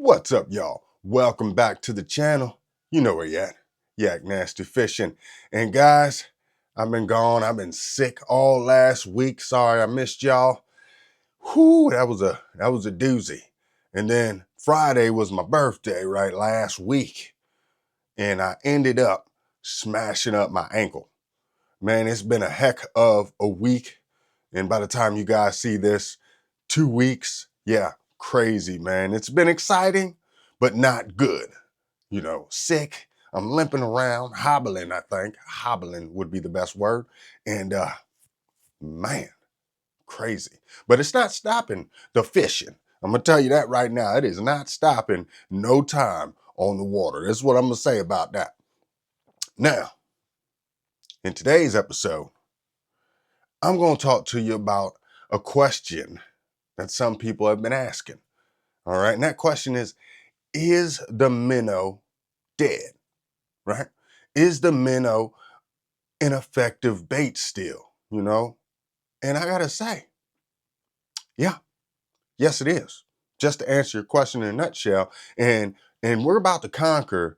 What's up, y'all? Welcome back to the channel. You know where you at. Yaknastiiifishing. And guys, I've been gone. I've been sick all last week. Sorry I missed y'all. Whew, that was a doozy. And then Friday was my birthday, right, last week. And I ended up smashing up my ankle. Man, it's been a heck of a week. And by the time you guys see this, 2 weeks, yeah, crazy, man. It's been exciting, but not good. You know, sick. I'm limping around, hobbling, I think. Hobbling would be the best word. And man, crazy. But it's not stopping the fishing. I'm gonna tell you that right now. It is not stopping no time on the water. That's what I'm gonna say about that. Now, in today's episode, I'm gonna talk to you about a question that some people have been asking. All right. And that question is the minnow dead? Right? Is the minnow an effective bait still? You know? And I gotta say, yeah, yes, it is. Just to answer your question in a nutshell, and we're about to conquer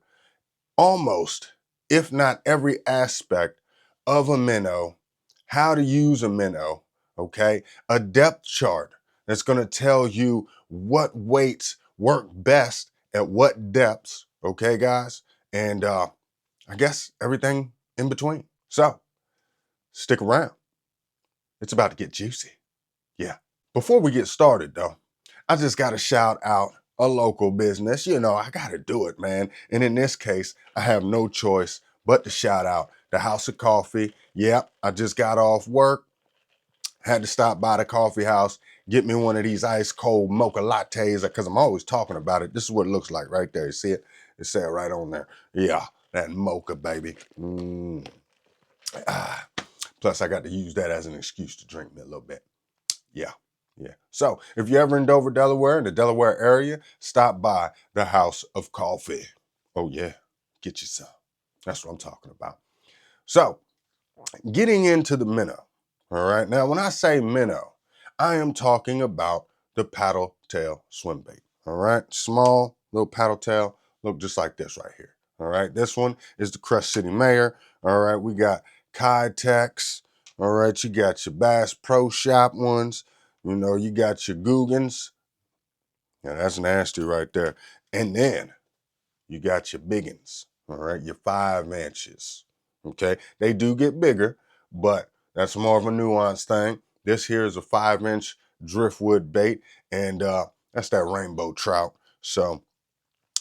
almost, if not every aspect of a minnow, how to use a minnow, okay? A depth chart that's gonna tell you what weights work best at what depths, okay, guys? And I guess everything in between. So stick around. It's about to get juicy. Yeah. Before we get started though, I just gotta shout out a local business. You know, I gotta do it, man. And in this case, I have no choice but to shout out the House of Coffee. Yep, I just got off work, had to stop by the coffee house, get me one of these ice cold mocha lattes, because I'm always talking about it. This is what it looks like right there. You see it? It said right on there. Yeah, that mocha, baby. Plus, I got to use that as an excuse to drink me a little bit. Yeah. Yeah. So if you're ever in Dover, Delaware, in the Delaware area, stop by the House of Coffee. Oh, yeah. Get you some. That's what I'm talking about. So getting into the minnow. All right. Now, when I say minnow, I am talking about the paddle tail swim bait. All right. Small little paddle tail. Look just like this right here. All right. This one is the Crush City Mayor. All right. We got Kytex. All right. You got your Bass Pro Shop ones. You know, you got your Googans. Yeah, that's nasty right there. And then you got your biggins. All right. Your 5 inches. Okay. They do get bigger, but that's more of a nuanced thing. This here is a 5-inch driftwood bait, and that's that rainbow trout. So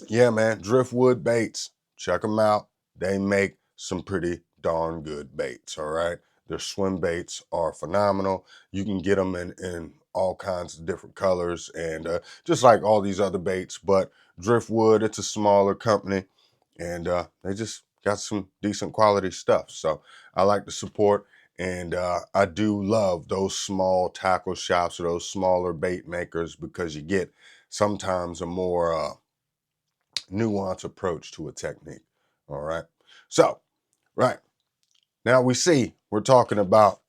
yeah, man, driftwood baits, check them out. They make some pretty darn good baits, all right? Their swim baits are phenomenal. You can get them in all kinds of different colors, and just like all these other baits, but driftwood, it's a smaller company, and they just got some decent quality stuff. So I like to support, and I do love those small tackle shops or those smaller bait makers, because you get sometimes a more nuanced approach to a technique. All right. So, right now we're talking about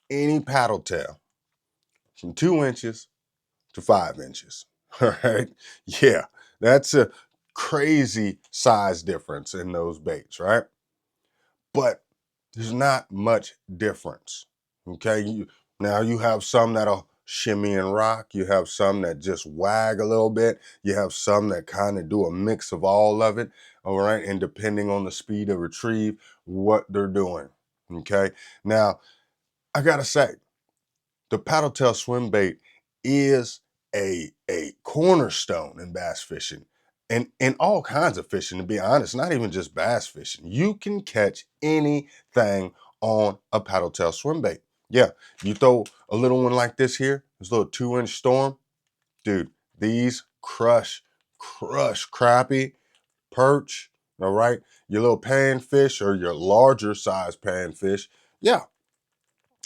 any paddle tail from 2 inches to 5 inches. All right. Yeah, that's a crazy size difference in those baits, right? But there's not much difference. Okay. Now you have some that'll shimmy and rock. You have some that just wag a little bit. You have some that kind of do a mix of all of it. All right. And depending on the speed of retrieve, what they're doing. Okay. Now, I got to say, the paddle tail swim bait is a cornerstone in bass fishing, and in all kinds of fishing, to be honest, not even just bass fishing. You can catch anything on a paddle tail swim bait. Yeah, you throw a little one like this here, this little 2-inch storm, dude, these crush crappie, perch, all right? Your little panfish or your larger size panfish, yeah,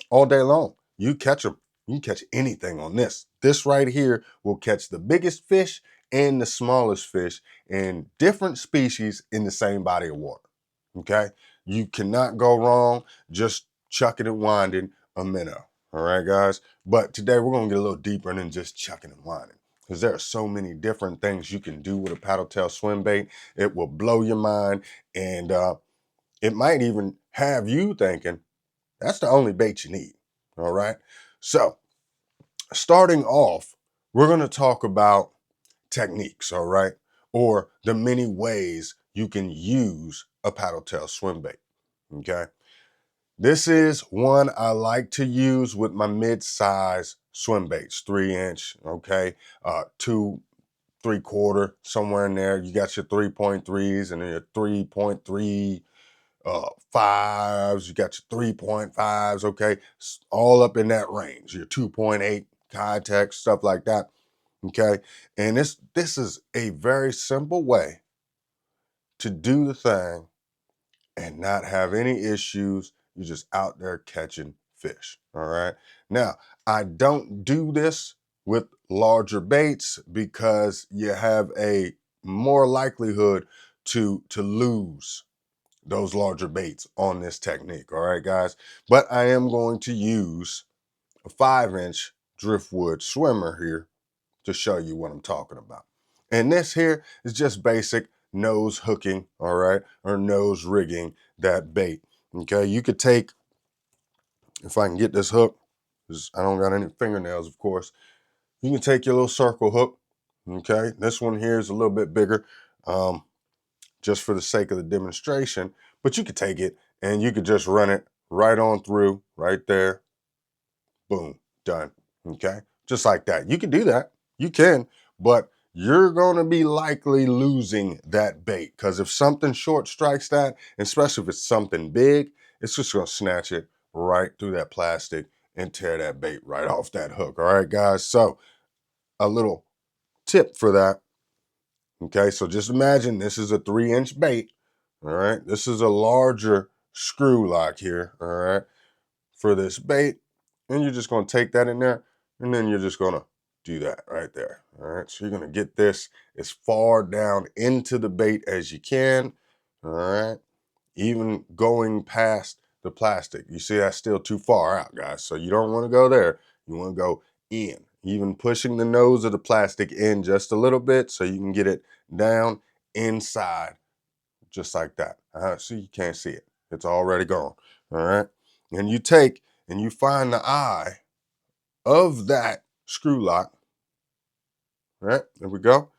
all day long. You catch them. You can catch anything on this. This right here will catch the biggest fish and the smallest fish in different species in the same body of water. Okay? You cannot go wrong just chucking and winding a minnow. All right, guys? But today we're going to get a little deeper than just chucking and winding. because there are so many different things you can do with a paddle tail swim bait. It will blow your mind, and it might even have you thinking that's the only bait you need. All right. So, starting off, we're going to talk about techniques, all right, or the many ways you can use a paddle tail swim bait. Okay. This is one I like to use with my mid-size swim baits, 3-inch, okay, 2 3/4, somewhere in there. You got your 3.3s and then your 3.3 fives, you got your 3.5s, okay, all up in that range, your 2.8 contact, stuff like that, okay. And this is a very simple way to do the thing and not have any issues. You're just out there catching fish. All right. Now, I don't do this with larger baits because you have a more likelihood to lose those larger baits on this technique. All right, guys. But I am going to use a 5-inch driftwood swimmer here to show you what I'm talking about. And this here is just basic nose hooking, all right, or nose rigging that bait. Okay, you could take, if I can get this hook, because I don't got any fingernails, of course, you can take your little circle hook. Okay, this one here is a little bit bigger, just for the sake of the demonstration, but you could take it and you could just run it right on through, right there, boom, done. Okay. Just like that. You can do that. You can, but you're going to be likely losing that bait because if something short strikes that, especially if it's something big, it's just going to snatch it right through that plastic and tear that bait right off that hook. All right, guys. So, a little tip for that. Okay. So, just imagine this is a 3-inch bait. All right. This is a larger screw lock here. All right. For this bait, and you're just going to take that in there, and then you're just going to do that right there. All right, so you're going to get this as far down into the bait as you can. All right, even going past the plastic. You see, that's still too far out, guys. So you don't want to go there. You want to go in, even pushing the nose of the plastic in just a little bit so you can get it down inside, just like that. See, you can't see it. It's already gone. All right. And you take and you find the eye of that screw lock. Right? There we go.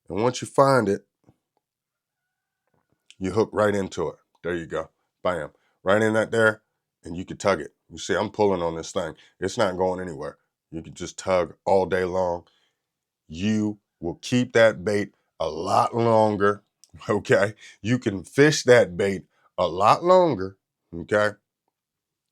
And once you find it, you hook right into it. There you go. Bam. Right in that there. And you can tug it. You see, I'm pulling on this thing. It's not going anywhere. You can just tug all day long. You will keep that bait a lot longer. Okay. You can fish that bait a lot longer. Okay.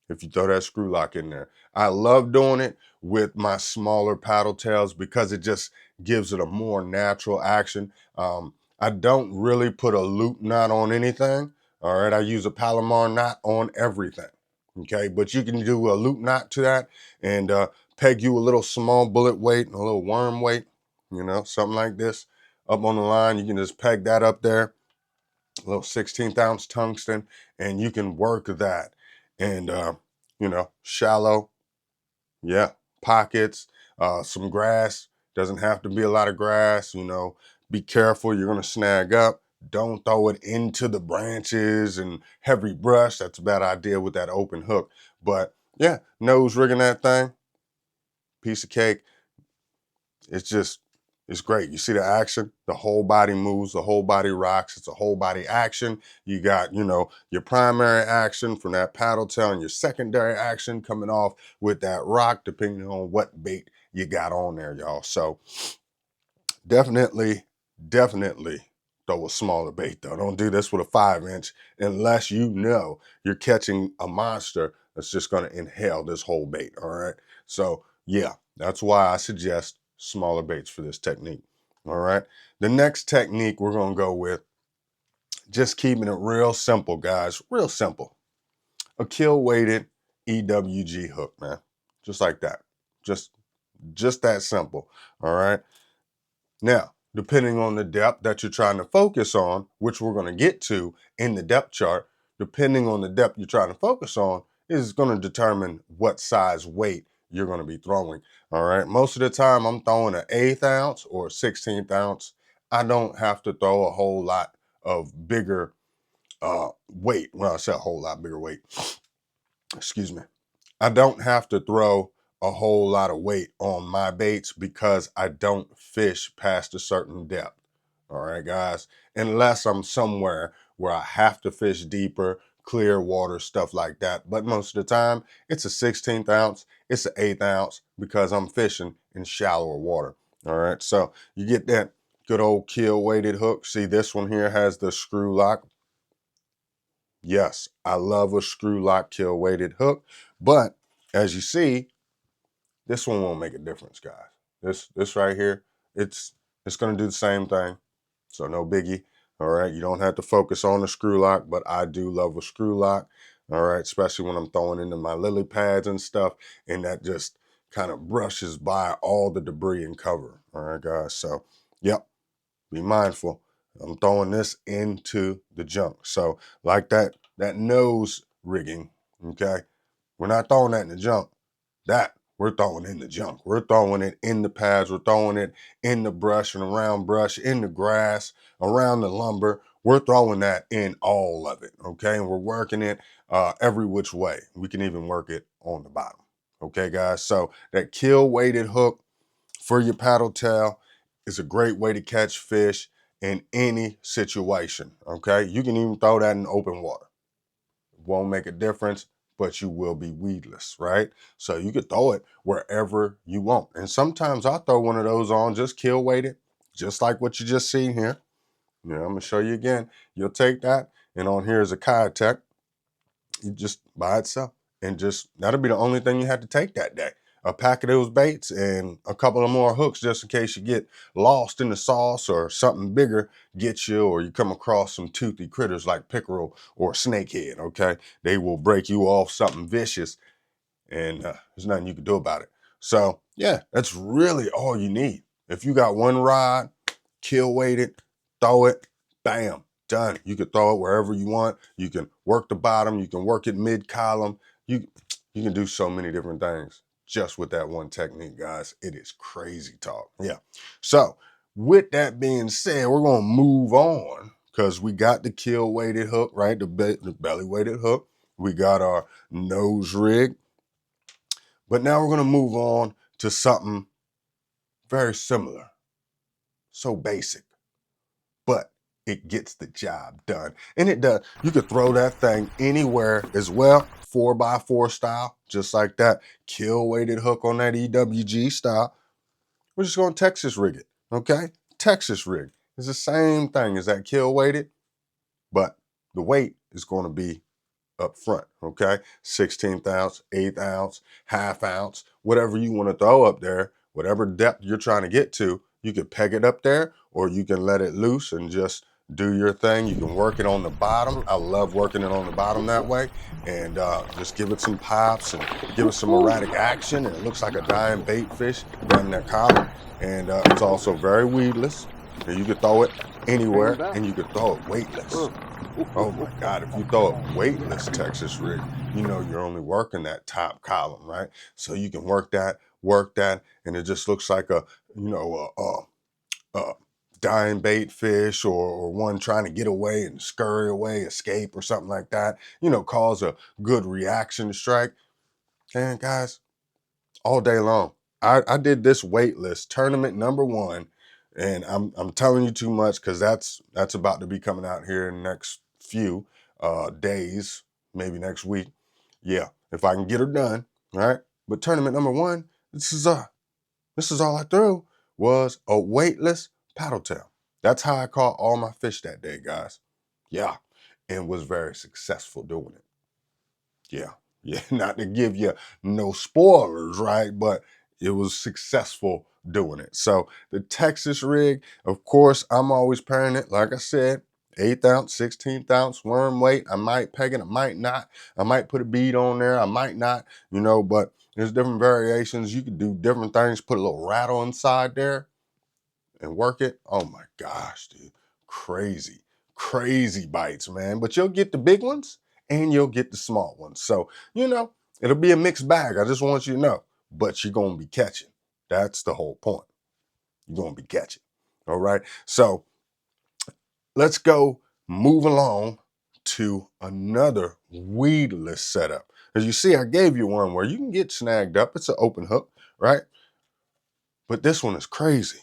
If you throw that screw lock in there. I love doing it with my smaller paddle tails because it just gives it a more natural action. I don't really put a loop knot on anything. All right. I use a Palomar knot on everything. Okay. But you can do a loop knot to that and peg you a little small bullet weight and a little worm weight, something like this up on the line. You can just peg that up there, a little 16th ounce tungsten, and you can work that. And, shallow, yeah, pockets, some grass. Doesn't have to be a lot of grass, be careful. You're going to snag up. Don't throw it into the branches and heavy brush. That's a bad idea with that open hook. But yeah, nose rigging that thing, piece of cake. It's great. You see the action, the whole body moves, the whole body rocks. It's a whole body action. You got, your primary action from that paddle tail and your secondary action coming off with that rock, depending on what bait you got on there, y'all. So definitely throw a smaller bait though. Don't do this with a 5-inch unless you're catching a monster that's just going to inhale this whole bait. All right. So yeah, that's why I suggest smaller baits for this technique. All right. The next technique we're going to go with, just keeping it real simple, guys. Real simple. A kill weighted EWG hook, man. Just like that. Just that simple. All right. Now, depending on the depth that you're trying to focus on, which we're going to get to in the depth chart, depending on the depth you're trying to focus on is going to determine what size weight you're going to be throwing. All right. Most of the time, I'm throwing an 1/8 ounce or 16th ounce. I don't have to throw a whole lot of bigger weight. Well, I said a whole lot bigger weight. Excuse me. I don't have to throw a whole lot of weight on my baits because I don't fish past a certain depth. All right, guys. Unless I'm somewhere where I have to fish deeper, clear water, stuff like that. But most of the time, it's a 16th ounce, it's an 1/8 ounce because I'm fishing in shallower water. All right. So you get that good old kill weighted hook. See, this one here has the screw lock. Yes, I love a screw lock kill weighted hook, but as you see, this one won't make a difference, guys. This right here, it's gonna do the same thing. So no biggie. All right. You don't have to focus on the screw lock, but I do love a screw lock. All right, especially when I'm throwing into my lily pads and stuff, and that just kind of brushes by all the debris and cover. All right, guys. So yep, be mindful. I'm throwing this into the junk. So like that nose rigging, okay? We're not throwing that in the junk. That we're throwing in the junk. We're throwing it in the pads. We're throwing it in the brush and around brush, in the grass, around the lumber. We're throwing that in all of it, okay? And we're working it every which way. We can even work it on the bottom, okay, guys? So that kill weighted hook for your paddle tail is a great way to catch fish in any situation, okay? You can even throw that in open water. It won't make a difference, but you will be weedless, right? So you could throw it wherever you want. And sometimes I throw one of those on just kill weighted, just like what you just seen here. Yeah, I'm gonna show you again. You'll take that, and on here is a kayak, you just by itself, and just that'll be the only thing you have to take that day. A pack of those baits and a couple of more hooks just in case you get lost in the sauce or something bigger gets you, or you come across some toothy critters like pickerel or snakehead. Okay, they will break you off something vicious, and there's nothing you can do about it. So yeah, that's really all you need. If you got one rod, kill weight it, throw it, bam, done. You can throw it wherever you want. You can work the bottom. You can work it mid column. You can do so many different things just with that one technique, guys. It is crazy talk. Yeah. So with that being said, we're gonna move on because we got the kill weighted hook, right? The belly weighted hook. We got our nose rig. But now we're gonna move on to something very similar. So basic, but it gets the job done. And it does. You could throw that thing anywhere as well, 4x4 style, just like that. Kill weighted hook on that EWG style. We're just going to Texas rig it, okay? Texas rig. It's the same thing as that kill weighted, but the weight is going to be up front, okay? 16th ounce, 1/8 ounce, half ounce, whatever you want to throw up there, whatever depth you're trying to get to, you can peg it up there or you can let it loose and just do your thing. You can work it on the bottom. I love working it on the bottom that way, and just give it some pops and give it some erratic action, and it looks like a dying bait fish down in that column. And it's also very weedless, and you can throw it anywhere, and you can throw it weightless. Oh my God, if you throw a weightless Texas rig, you know you're only working that top column, right? So you can work that, and it just looks like a dying bait fish, or one trying to get away and scurry away, escape or something like that, cause a good reaction to strike. And guys, all day long. I did this weightless tournament #1, and I'm telling you too much because that's about to be coming out here in the next few days, maybe next week. Yeah, if I can get her done, all right. But tournament #1, this is all I threw was a weightless paddle tail. That's how I caught all my fish that day, guys. Yeah, and was very successful doing it. Yeah. Yeah. Not to give you no spoilers, right? But it was successful doing it. So the Texas rig, of course, I'm always pairing it, like I said, 1/8 ounce, 16th ounce worm weight. I might peg it, I might not. I might put a bead on there, I might not, but there's different variations. You could do different things, put a little rattle inside there and work it. Oh my gosh, dude. Crazy, crazy bites, man. But you'll get the big ones and you'll get the small ones. So, it'll be a mixed bag. I just want you to know. but you're going to be catching. That's the whole point. You're going to be catching. All right. So let's go move along to another weedless setup. As you see, I gave you one where you can get snagged up. It's an open hook, right? But this one is crazy.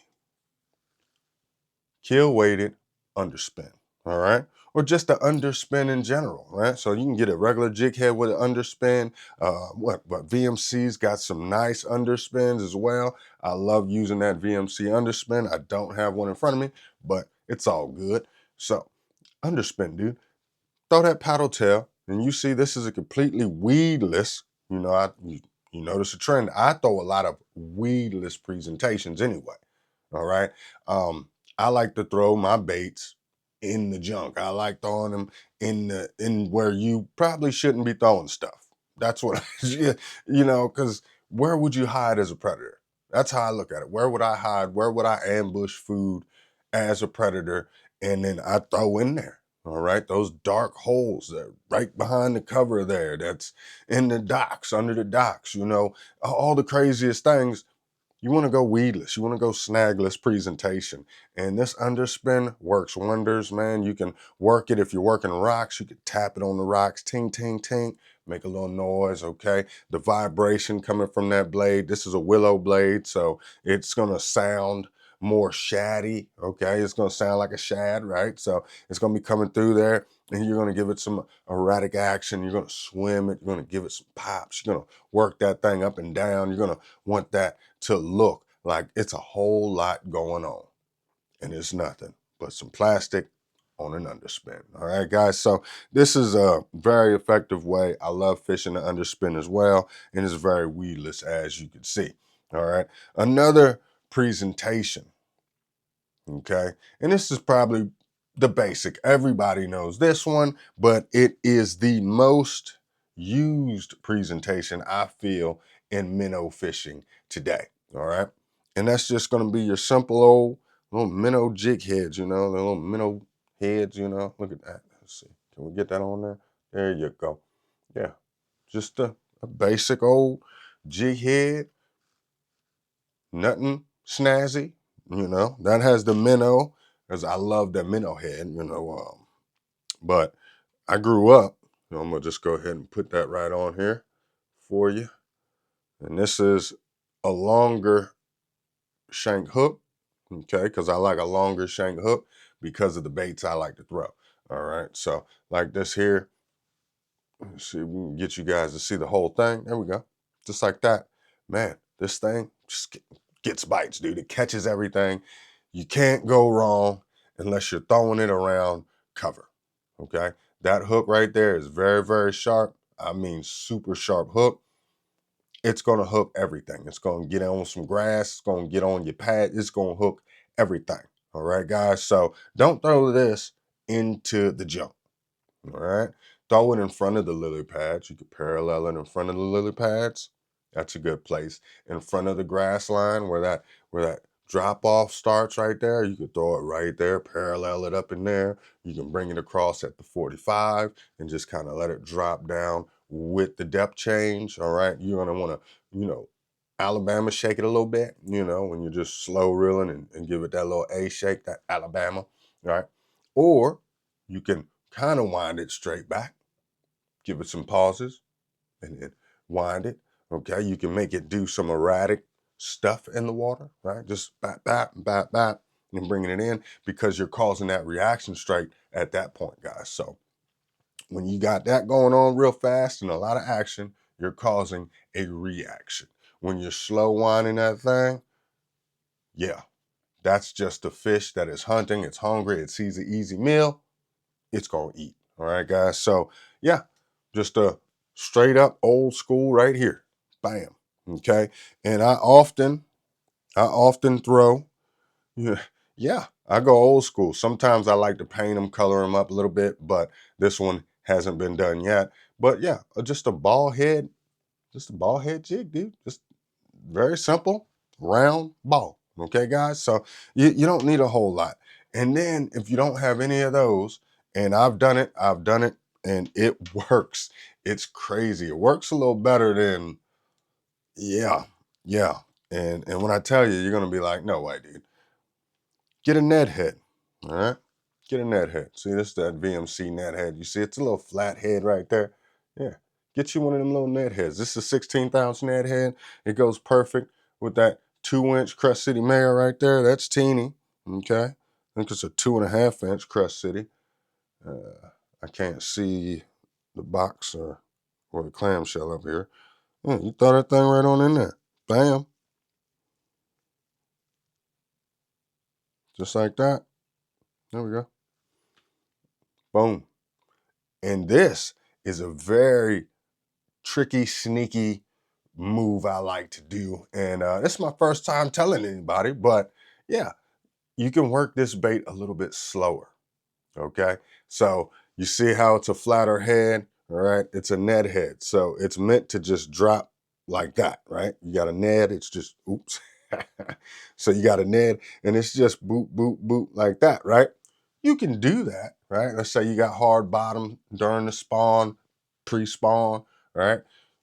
Kill weighted underspin, all right? Or just the underspin in general, right? So you can get a regular jig head with an underspin. What VMC's got some nice underspins as well. I love using that VMC underspin. I don't have one in front of me, but it's all good. So underspin, dude. Throw that paddle tail, and you see this is a completely weedless. You notice a trend. I throw a lot of weedless presentations anyway. All right. I like to throw my baits in the junk. I like throwing them in where you probably shouldn't be throwing stuff. That's what because where would you hide as a predator? That's how I look at it. Where would I hide? Where would I ambush food as a predator? And then I throw in there. All right, those dark holes that are right behind the cover there, that's in the docks, under the docks, all the craziest things. You want to go weedless. You want to go snagless presentation. And this underspin works wonders, man. You can work it if you're working rocks. You can tap it on the rocks, ting, ting, ting, make a little noise, okay? The vibration coming from that blade. This is a willow blade, so it's going to sound more shaddy, okay? It's going to sound like a shad, right? So it's going to be coming through there, and you're going to give it some erratic action. You're going to swim it. You're going to give it some pops. You're going to work that thing up and down. You're going to want that to look like it's a whole lot going on, and it's nothing but some plastic on an underspin. All right, guys. So this is a very effective way. I love fishing the underspin as well, and it's very weedless, as you can see. All right, another presentation. Okay, and this is probably the basic. Everybody knows this one, but it is the most used presentation I feel in minnow fishing today. All right, and that's just going to be your simple old little minnow jig heads, the little minnow heads, Look at that. Let's see. Can we get that on there? There you go. Yeah, just a basic old jig head, nothing snazzy, that has the minnow, because I love that minnow head, but I grew up, I'm gonna just go ahead and put that right on here for you. And this is a longer shank hook, okay, because I like a longer shank hook because of the baits I like to throw. All right, so like this here, let's see if we can get you guys to see the whole thing. There we go. Just like that. Man, this thing just gets bites, dude. It catches everything. You can't go wrong unless you're throwing it around cover. Okay. That hook right there is very, very sharp. I mean, super sharp hook. It's going to hook everything. It's going to get on some grass. It's going to get on your pad. It's going to hook everything. All right, guys. So don't throw this into the junk. All right. Throw it in front of the lily pads. You could parallel it in front of the lily pads. That's a good place. In front of the grass line where that drop off starts right there, you could throw it right there, parallel it up in there. You can bring it across at the 45 and just kind of let it drop down with the depth change. All right. You're gonna want to, Alabama shake it a little bit, when you're just slow reeling and give it that little A shake, that Alabama. All right. Or you can kind of wind it straight back, give it some pauses, and then wind it. Okay, you can make it do some erratic stuff in the water, right? Just bap, bap, bap, bap, and bringing it in because you're causing that reaction strike at that point, guys. So when you got that going on real fast and a lot of action, you're causing a reaction. When you're slow winding that thing, yeah, that's just a fish that is hunting. It's hungry. It sees an easy meal. It's going to eat. All right, guys. So yeah, just a straight up old school right here. Bam. Okay. And I often throw, yeah, I go old school. Sometimes I like to paint them, color them up a little bit, but this one hasn't been done yet. But yeah, just a ball head jig, dude. Just very simple, round ball. Okay, guys? So you don't need a whole lot. And then if you don't have any of those, and I've done it, and it works. It's crazy. It works a little better than, yeah. Yeah. And when I tell you, you're gonna be like, no way, dude. Get a net head. All right. Get a net head. See, this is that VMC net head. You see, it's a little flat head right there. Yeah. Get you one of them little net heads. This is a 16th ounce net head. It goes perfect with that 2-inch Crust City Mayor right there. That's teeny. Okay. I think it's a 2.5-inch Crust City. I can't see the box or the clamshell up here. Yeah, you throw that thing right on in there. Bam. Just like that. There we go. Boom. And this is a very tricky, sneaky move I like to do. And this is my first time telling anybody, but yeah, you can work this bait a little bit slower. Okay. So you see how it's a flatter head. All right. It's a net head. So it's meant to just drop like that. Right. You got a net. It's just, oops. So you got a net and it's just boop, boop, boop like that. Right. You can do that. Right. Let's say you got hard bottom during the spawn, pre spawn. Right.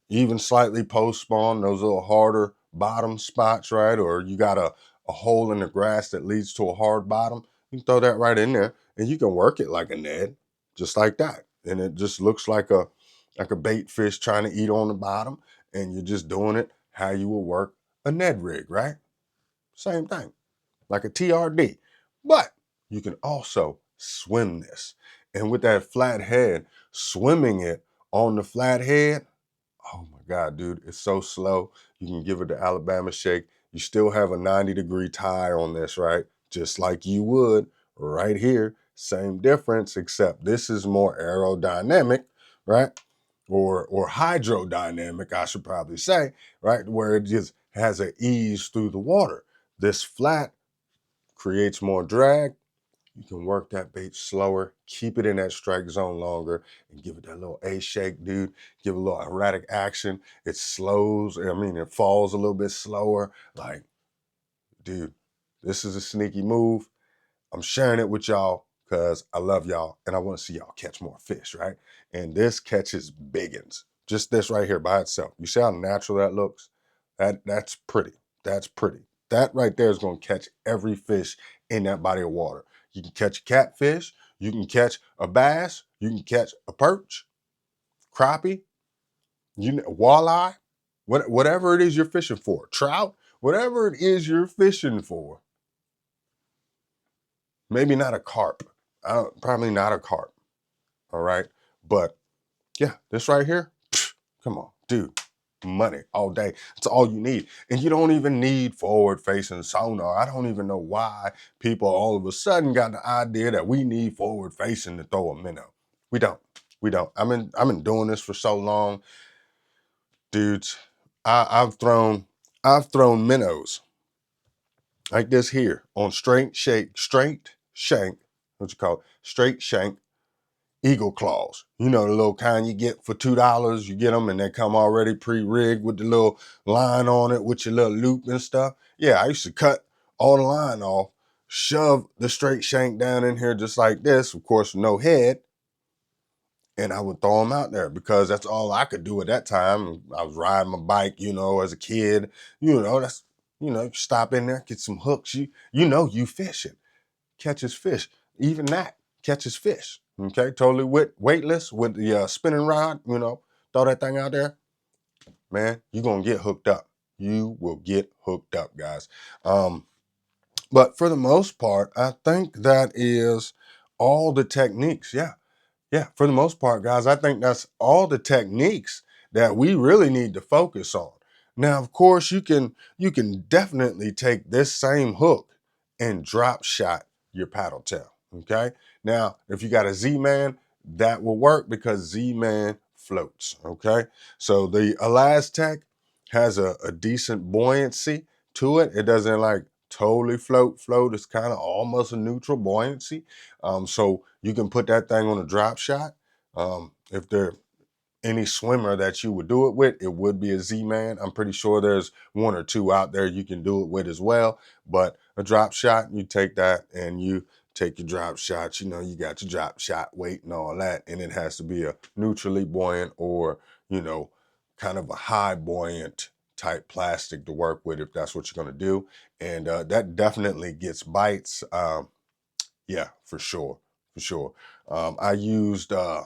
Even slightly post spawn, those little harder bottom spots. Right. Or you got a hole in the grass that leads to a hard bottom. You can throw that right in there and you can work it like a Ned, just like that. And it just looks like a bait fish trying to eat on the bottom, and you're just doing it how you would work a Ned rig, right? Same thing, like a TRD. But you can also swim this. And with that flat head, swimming it on the flat head, oh my God, dude, it's so slow. You can give it the Alabama shake. You still have a 90-degree tie on this, right? Just like you would right here. Same difference, except this is more aerodynamic, right? Or hydrodynamic, I should probably say, right? Where it just has an ease through the water. This flat creates more drag. You can work that bait slower, keep it in that strike zone longer, and give it that little A shake, dude. Give it a little erratic action. It slows, it falls a little bit slower. Like, dude, this is a sneaky move. I'm sharing it with y'all because I love y'all and I want to see y'all catch more fish, right? And this catches biggins. Just this right here by itself. You see how natural that looks? That's pretty. That's pretty. That right there is going to catch every fish in that body of water. You can catch a catfish, you can catch a bass, you can catch a perch, crappie, walleye, whatever it is you're fishing for, trout, whatever it is you're fishing for. Maybe not a carp. Probably not a carp. All right. But yeah, this right here, come on, dude. Money all day. It's all you need. And you don't even need forward facing sonar. I don't even know why people all of a sudden got the idea that we need forward facing to throw a minnow. We don't. We don't. I've been doing this for so long, dudes. I've thrown minnows like this here on straight shank, what you call it? Straight shank eagle claws. You know, the little kind you get for $2. You get them and they come already pre-rigged with the little line on it with your little loop and stuff. Yeah, I used to cut all the line off, shove the straight shank down in here just like this, of course, no head, and I would throw them out there because that's all I could do at that time. I was riding my bike, as a kid. Stop in there, get some hooks. You fishing, catches fish. Even that catches fish. Okay, totally weightless with the spinning rod. Throw that thing out there, man. You're gonna get hooked up. You will get hooked up, guys. But for the most part, I think that is all the techniques. Yeah, yeah, for the most part, guys, I think that's all the techniques that we really need to focus on. Now, of course, you can definitely take this same hook and drop shot your paddle tail. Okay. Now, if you got a Z-Man, that will work because Z-Man floats. Okay. So the Elastec has a decent buoyancy to it. It doesn't like totally float. It's kind of almost a neutral buoyancy. So you can put that thing on a drop shot. If there any swimmer that you would do it with, it would be a Z-Man. I'm pretty sure there's one or two out there you can do it with as well. But a drop shot, you take that and you take your drop shots. You got your drop shot weight and all that. And it has to be a neutrally buoyant or, kind of a high buoyant type plastic to work with if that's what you're going to do. And that definitely gets bites. Yeah, for sure. For sure. I used a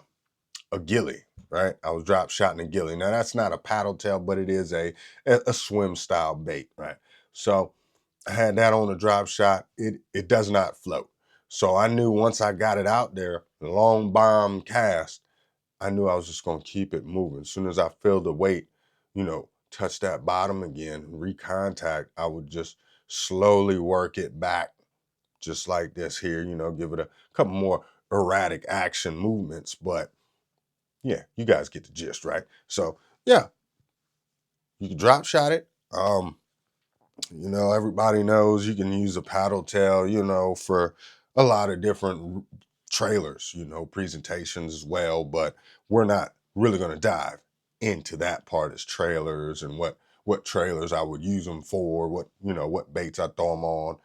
gilly, right? I was drop shotting a gilly. Now that's not a paddle tail, but it is a swim style bait, right? So I had that on a drop shot. It does not float. So I knew once I got it out there, the long bomb cast, I knew I was just gonna keep it moving. As soon as I feel the weight, touch that bottom again, recontact, I would just slowly work it back, just like this here, give it a couple more erratic action movements, but yeah, you guys get the gist, right? So yeah, you can drop shot it. Everybody knows you can use a paddle tail, for a lot of different trailers, presentations as well, but we're not really going to dive into that part as trailers and what trailers I would use them for, what baits I throw them on.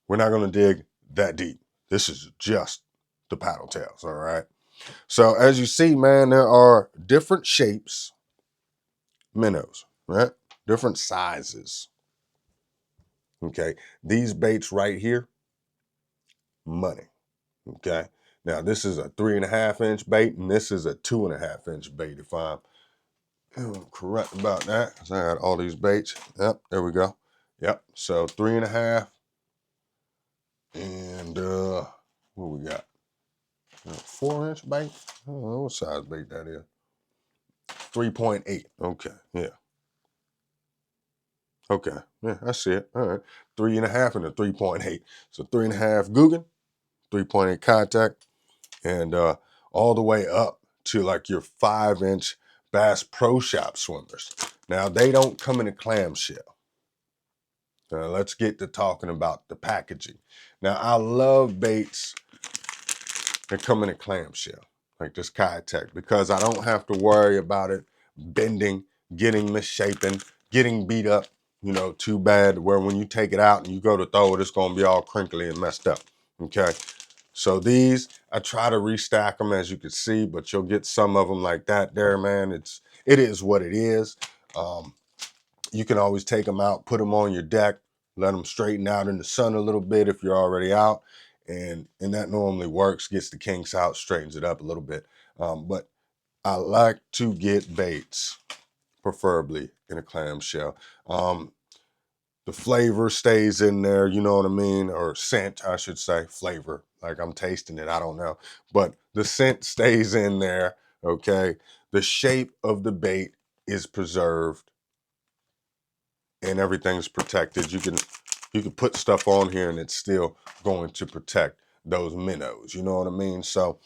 We're not going to dig that deep. This is just the paddle tails, all right? So as you see, man, there are different shapes, minnows, right? Different sizes. Okay. These baits right here, money. Okay. Now this is a 3.5-inch bait, and this is a 2.5-inch bait. If I'm correct about that, because I had all these baits. Yep, there we go. Yep. So 3.5, and what we got? 4-inch bait. I don't know what size bait that is. 3.8. Okay. Yeah. Okay. Yeah, I see it. All right. 3.5 and a 3.8. So 3.5 Guggen, 3.8 contact, and all the way up to like your 5-inch Bass Pro Shop swimmers. Now they don't come in a clamshell. Let's get to talking about the packaging. Now I love baits that come in a clamshell, like this Kitech, because I don't have to worry about it bending, getting misshapen, getting beat up, too bad where when you take it out and you go to throw it, it's going to be all crinkly and messed up. Okay. So these, I try to restack them as you can see, but you'll get some of them like that there, man. It is what it is. You can always take them out, put them on your deck, let them straighten out in the sun a little bit if you're already out. And that normally works, gets the kinks out, straightens it up a little bit. But I like to get baits, preferably in a clamshell. The flavor stays in there, you know what I mean? Or scent, I should say. Flavor, like I'm tasting it, I don't know. But the scent stays in there, okay? The shape of the bait is preserved and everything's protected. You can put stuff on here and it's still going to protect those minnows, you know what I mean? So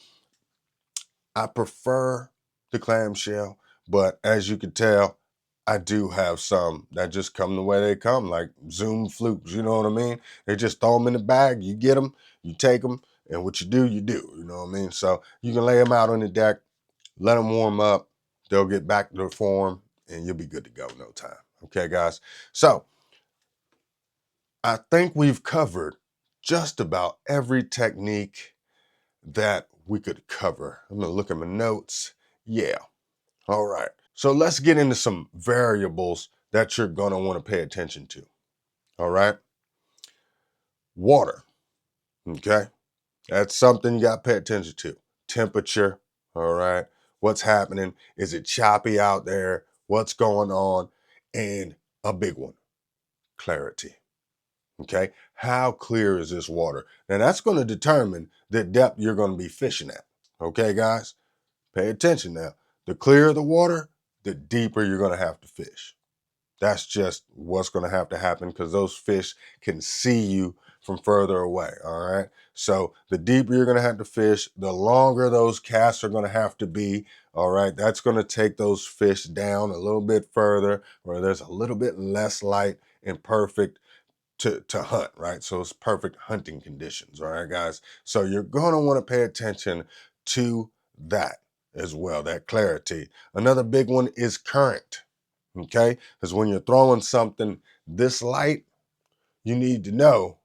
I prefer the clamshell, but as you can tell, I do have some that just come the way they come, like Zoom flukes, you know what I mean? They just throw them in the bag, you get them, you take them, and what you do, you know what I mean? So you can lay them out on the deck, let them warm up, they'll get back to their form, and you'll be good to go in no time. Okay, guys? So I think we've covered just about every technique that we could cover. I'm gonna look at my notes. Yeah. All right. So let's get into some variables that you're gonna want to pay attention to. All right. Water. Okay. That's something you gotta pay attention to. Temperature. All right. What's happening? Is it choppy out there? What's going on? And a big one, clarity. Okay. How clear is this water? Now that's going to determine the depth you're going to be fishing at. Okay, guys? Pay attention now. The clearer the water, the deeper you're going to have to fish. That's just what's going to have to happen because those fish can see you from further away. All right. So the deeper you're going to have to fish, the longer those casts are going to have to be. All right. That's going to take those fish down a little bit further where there's a little bit less light and perfect to hunt, right? So it's perfect hunting conditions, all right, guys? So you're going to want to pay attention to that as well, that clarity. Another big one is current, okay? Because when you're throwing something this light, you need to know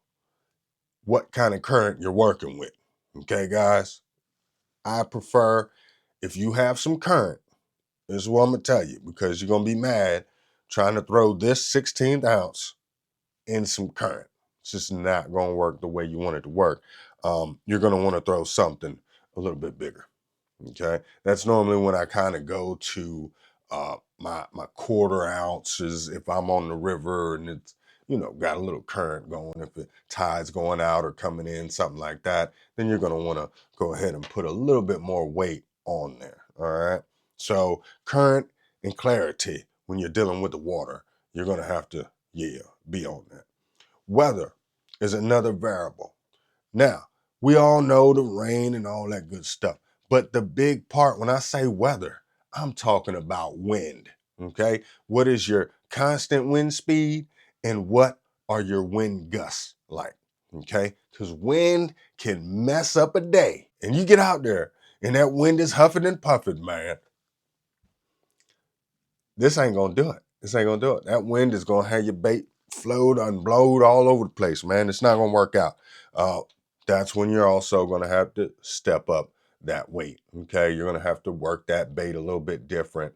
what kind of current you're working with, okay, guys? I prefer if you have some current, this is what I'm going to tell you because you're going to be mad. trying to throw this 16th ounce in some current. It's just not going to work the way you want it to work. You're going to want to throw something a little bit bigger. Okay, that's normally when I kind of go to my quarter ounces if I'm on the river and it's got a little current going. If the tide's going out or coming in, something like that, then you're going to want to go ahead and put a little bit more weight on there. All right. So current and clarity when you're dealing with the water, you're going to have to be on that. Weather is another variable. Now, we all know the rain and all that good stuff, but the big part, when I say weather, I'm talking about wind, okay? What is your constant wind speed and what are your wind gusts like, okay? Because wind can mess up a day and you get out there and that wind is huffing and puffing, man. This ain't gonna do it. This ain't gonna do it. That wind is gonna have your bait flowed and blowed all over the place, man. It's not gonna work out. That's when you're also gonna have to step up that weight. Okay, you're gonna have to work that bait a little bit different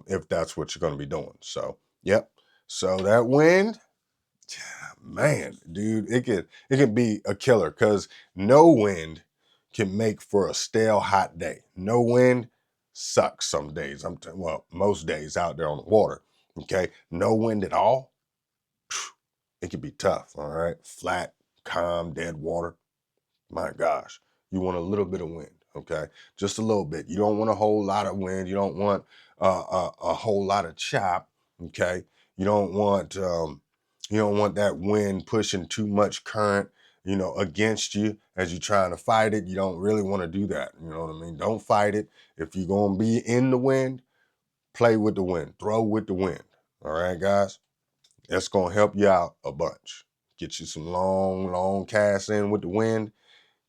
if that's what you're gonna be doing. So, yep. So that wind, man, dude, it can be a killer because no wind can make for a stale hot day. No wind sucks some days. Well, most days out there on the water. Okay, no wind at all. It can be tough. All right, flat, calm, dead water. My gosh, you want a little bit of wind. Okay, just a little bit. You don't want a whole lot of wind. You don't want a whole lot of chop. Okay, you don't want that wind pushing too much current, against you as you're trying to fight it. You don't really want to do that. You know what I mean? Don't fight it. If you're gonna be in the wind, play with the wind, throw with the wind. All right, guys, that's gonna help you out a bunch. Get you some long, long casts in with the wind.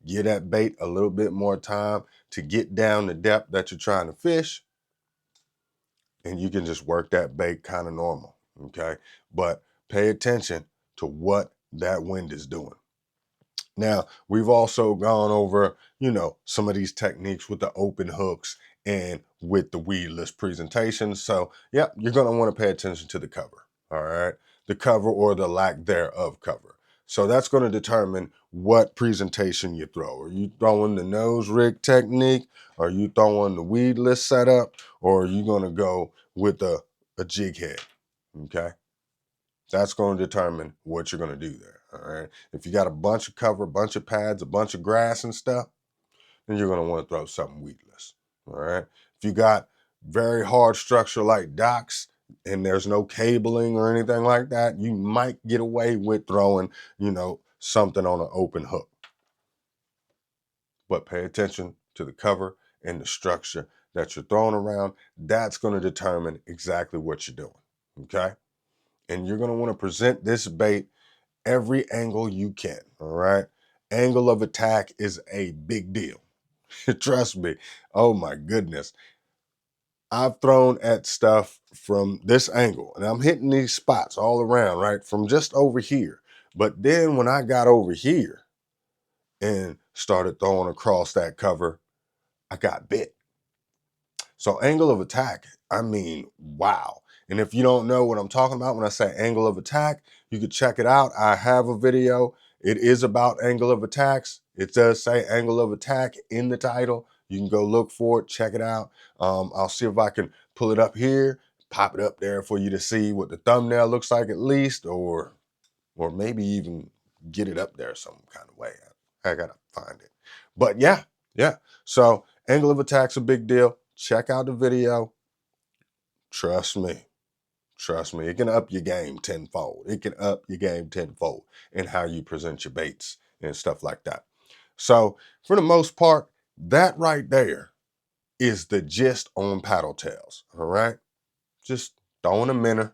Give that bait a little bit more time to get down the depth that you're trying to fish, and you can just work that bait kind of normal, okay? But pay attention to what that wind is doing. Now, we've also gone over, some of these techniques with the open hooks and with the weedless presentation. So, yeah, you're going to want to pay attention to the cover, all right? The cover or the lack thereof cover. So that's going to determine what presentation you throw. Are you throwing the nose rig technique? Are you throwing the weedless setup? Or are you going to go with a jig head, okay? That's going to determine what you're going to do there. All right. If you got a bunch of cover, a bunch of pads, a bunch of grass and stuff, then you're going to want to throw something weedless. All right. If you got very hard structure like docks and there's no cabling or anything like that, you might get away with throwing, something on an open hook. But pay attention to the cover and the structure that you're throwing around. That's going to determine exactly what you're doing. Okay. And you're going to want to present this bait every angle you can, all right? Angle of attack is a big deal. Trust me. Oh my goodness. I've thrown at stuff from this angle and I'm hitting these spots all around, right? From just over here. But then when I got over here and started throwing across that cover, I got bit. So angle of attack, I mean, wow. And if you don't know what I'm talking about when I say angle of attack, you can check it out. I have a video. It is about angle of attacks. It does say angle of attack in the title. You can go look for it, check it out. I'll see if I can pull it up here, pop it up there for you to see what the thumbnail looks like at least, or maybe even get it up there some kind of way. I gotta find it. But yeah. So angle of attack's a big deal. Check out the video. Trust me. It can up your game tenfold. It can up your game tenfold in how you present your baits and stuff like that. So for the most part, that right there is the gist on paddle tails. All right. Just throwing a minnow,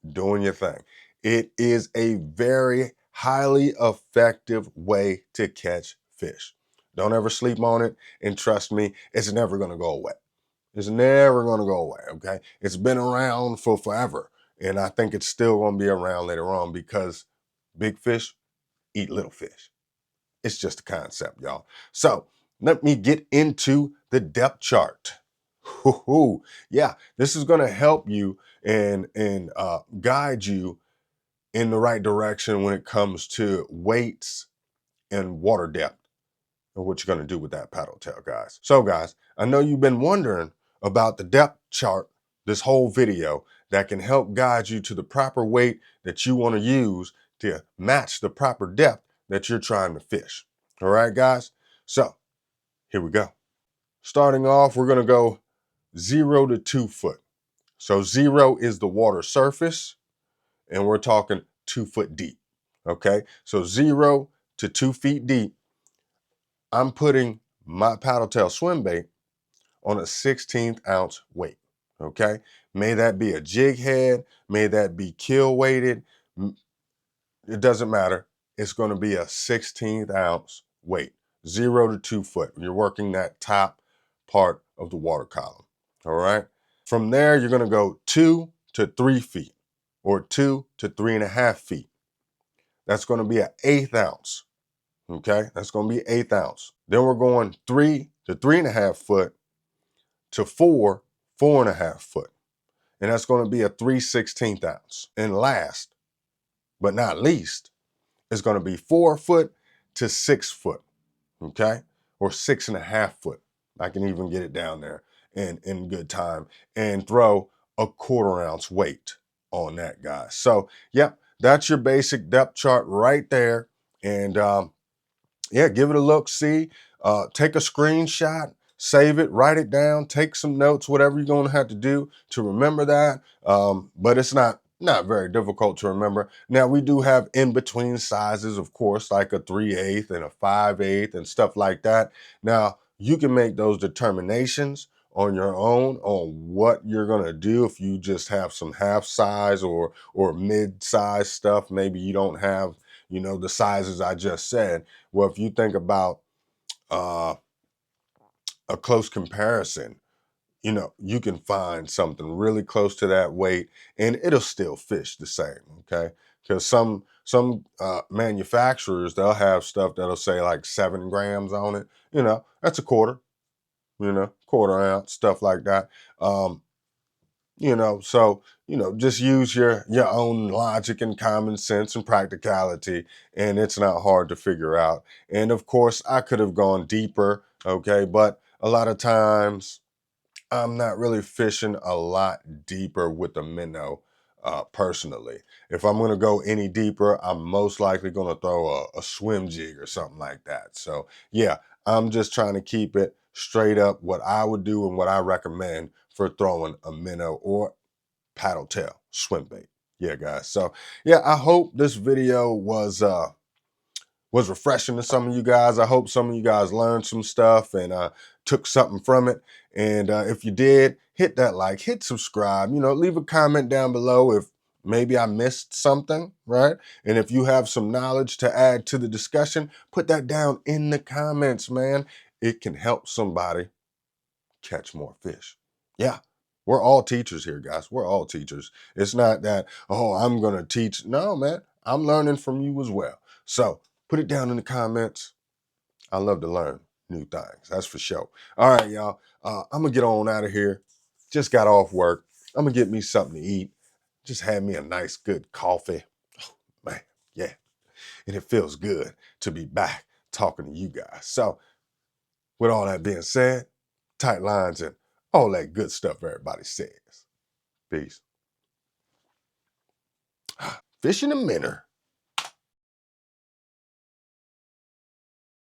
doing your thing. It is a very highly effective way to catch fish. Don't ever sleep on it. And trust me, it's never going to go away. It's never going to go away, okay? It's been around for forever. And I think it's still going to be around later on because big fish eat little fish. It's just a concept, y'all. So let me get into the depth chart. Hoo-hoo. Yeah, this is going to help you and guide you in the right direction when it comes to weights and water depth and what you're going to do with that paddle tail, guys. So, guys, I know you've been wondering about the depth chart this whole video that can help guide you to the proper weight that you want to use to match the proper depth that you're trying to fish. All right, guys? So, here we go. Starting off, we're going to go 0 to 2 foot. So 0 is the water surface, and we're talking 2 foot deep. Okay, so 0 to 2 feet deep. I'm putting my paddle tail swim bait on a 16th ounce weight. Okay, may that be a jig head, may that be kill weighted, it doesn't matter. It's going to be a 16th ounce weight, 0 to 2 foot. You're working that top part of the water column. All right. From there, you're going to go 2 to 3 feet or 2 to 3.5 feet. That's going to be an 1/8 ounce. Okay. That's going to be 1/8 ounce. Then we're going 3 to 3.5 foot to 4.5 foot. And that's going to be a 3/16 ounce. And last but not least, it's going to be 4 foot to 6 foot. Okay. Or 6.5 foot. I can even get it down there in good time and throw a 1/4 ounce weight on that, guys. So, yep, that's your basic depth chart right there. And yeah, give it a look, see, take a screenshot, save it, write it down, take some notes, whatever you're going to have to do to remember that. But it's not very difficult to remember. Now, we do have in-between sizes, of course, like a 3/8 and a 5/8 and stuff like that. Now, you can make those determinations on your own on what you're going to do. If you just have some half size or mid-size stuff, maybe you don't have, the sizes I just said. Well, if you think about uh, a close comparison, you can find something really close to that weight and it'll still fish the same, okay? Because some manufacturers, they'll have stuff that'll say like 7 grams on it. That's a quarter, 1/4 ounce, stuff like that. So just use your own logic and common sense and practicality, and it's not hard to figure out. And of course, I could have gone deeper, okay, but a lot of times I'm not really fishing a lot deeper with the minnow. Personally, if I'm going to go any deeper, I'm most likely going to throw a swim jig or something like that. So yeah, I'm just trying to keep it straight up what I would do and what I recommend for throwing a minnow or paddle tail swim bait. Yeah, guys. So yeah, I hope this video was refreshing to some of you guys. I hope some of you guys learned some stuff and took something from it. And if you did, hit that like, hit subscribe, leave a comment down below if maybe I missed something, right? And if you have some knowledge to add to the discussion, put that down in the comments, man. It can help somebody catch more fish. Yeah, we're all teachers here, guys. We're all teachers. It's not that, oh, I'm going to teach. No, man, I'm learning from you as well. So put it down in the comments. I love to learn new things. That's for sure. All right, y'all. I'm going to get on out of here. Just got off work. I'm going to get me something to eat. Just had me a nice, good coffee. Oh, man, yeah. And it feels good to be back talking to you guys. So with all that being said, tight lines and all that good stuff everybody says. Peace. Fishing a minnow.